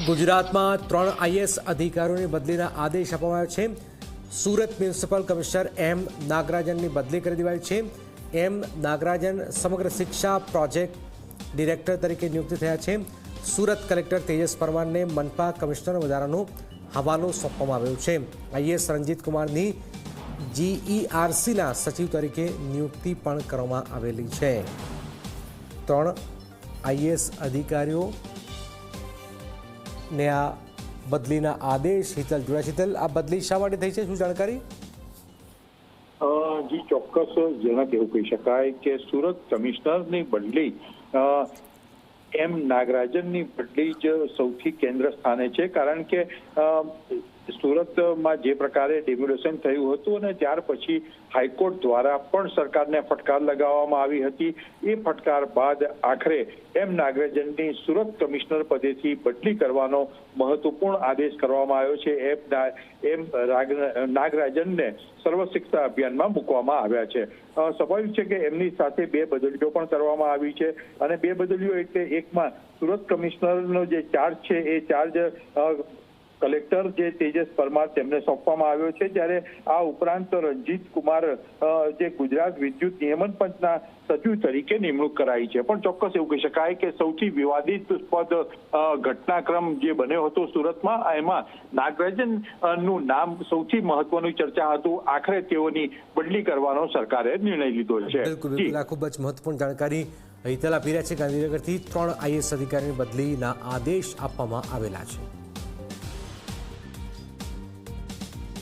ગુજરાતમાં 3 આઈએએસ અધિકારીઓની બદલીના આદેશ આપવામાં આવ્યા છે। સુરત મ્યુનિસિપલ કમિશનર એમ નાગરાજનની બદલી કરી દેવાઈ છે। એમ નાગરાજન સમગ્ર શિક્ષા પ્રોજેક્ટ ડિરેક્ટર તરીકે નિયુક્ત થયા છે। સુરત કલેક્ટર તેજસ પરમારને મનપા કમિશનર વધારાનો હવાલો સોંપવામાં આવ્યો છે। આઈએએસ રંજીત કુમારની જીઈઆરસીના સચિવ તરીકે નિયુક્તિ પણ કરવામાં આવેલી છે। 3 આઈએએસ અધિકારીઓ ने आ बदलीना आदेश शीतल जुड़ा। शीतल, आ बदली शा माटे थई छे, शुं जाणकारी? जी ચોક્કસ જેના કેવું કહી શકાય કે સુરત કમિશનરની બદલી એમ નાગરાજનની બદલી જ સૌથી કેન્દ્ર સ્થાને છે, કારણ કે સુરતમાં જે પ્રકારે ડેમ્યુલેશન થયું હતું અને ત્યાર પછી હાઈકોર્ટ દ્વારા પણ સરકારને ફટકાર લગાવવામાં આવી હતી। એ ફટકાર બાદ આખરે એમ નાગરાજનની સુરત કમિશનર પદેથી બદલી કરવાનો મહત્વપૂર્ણ આદેશ કરવામાં આવ્યો છે। એમ નાગરાજનને સર્વ શિક્ષા અભિયાનમાં મૂકવામાં આવ્યા છે। સ્વાભાવિક છે કે એમની સાથે 2 બદલીઓ પણ કરવામાં આવી છે અને 2 બદલીઓ એટલે એકમાં સુરત કમિશનરનો જે ચાર્જ છે એ ચાર્જ કલેક્ટર જે તેજસ પરમાર તેમને સોંપવામાં આવ્યો છે, જ્યારે આ ઉપરાંત રંજીત કુમાર જે ગુજરાત વિદ્યુત નિયમન પંચના સચિવ તરીકે નિમણૂક કરાઈ છે। પણ ચોક્કસ એવું કહી શકાય કે સૌથી વિવાદિત ઘટનાક્રમ જે બન્યો હતો સુરતમાં, એમાં નાગરાજન નું નામ સૌથી મહત્વની ચર્ચા હતું। આખરે તેઓની બદલી કરવાનો સરકારે નિર્ણય લીધો છે। બિલકુલ, ખૂબ જ મહત્વપૂર્ણ જાણકારી હિતલ આપી રહ્યા છે। ગાંધીનગરથી 3 આઈએએસ અધિકારીની બદલીના આદેશ આપવામાં આવેલા છે।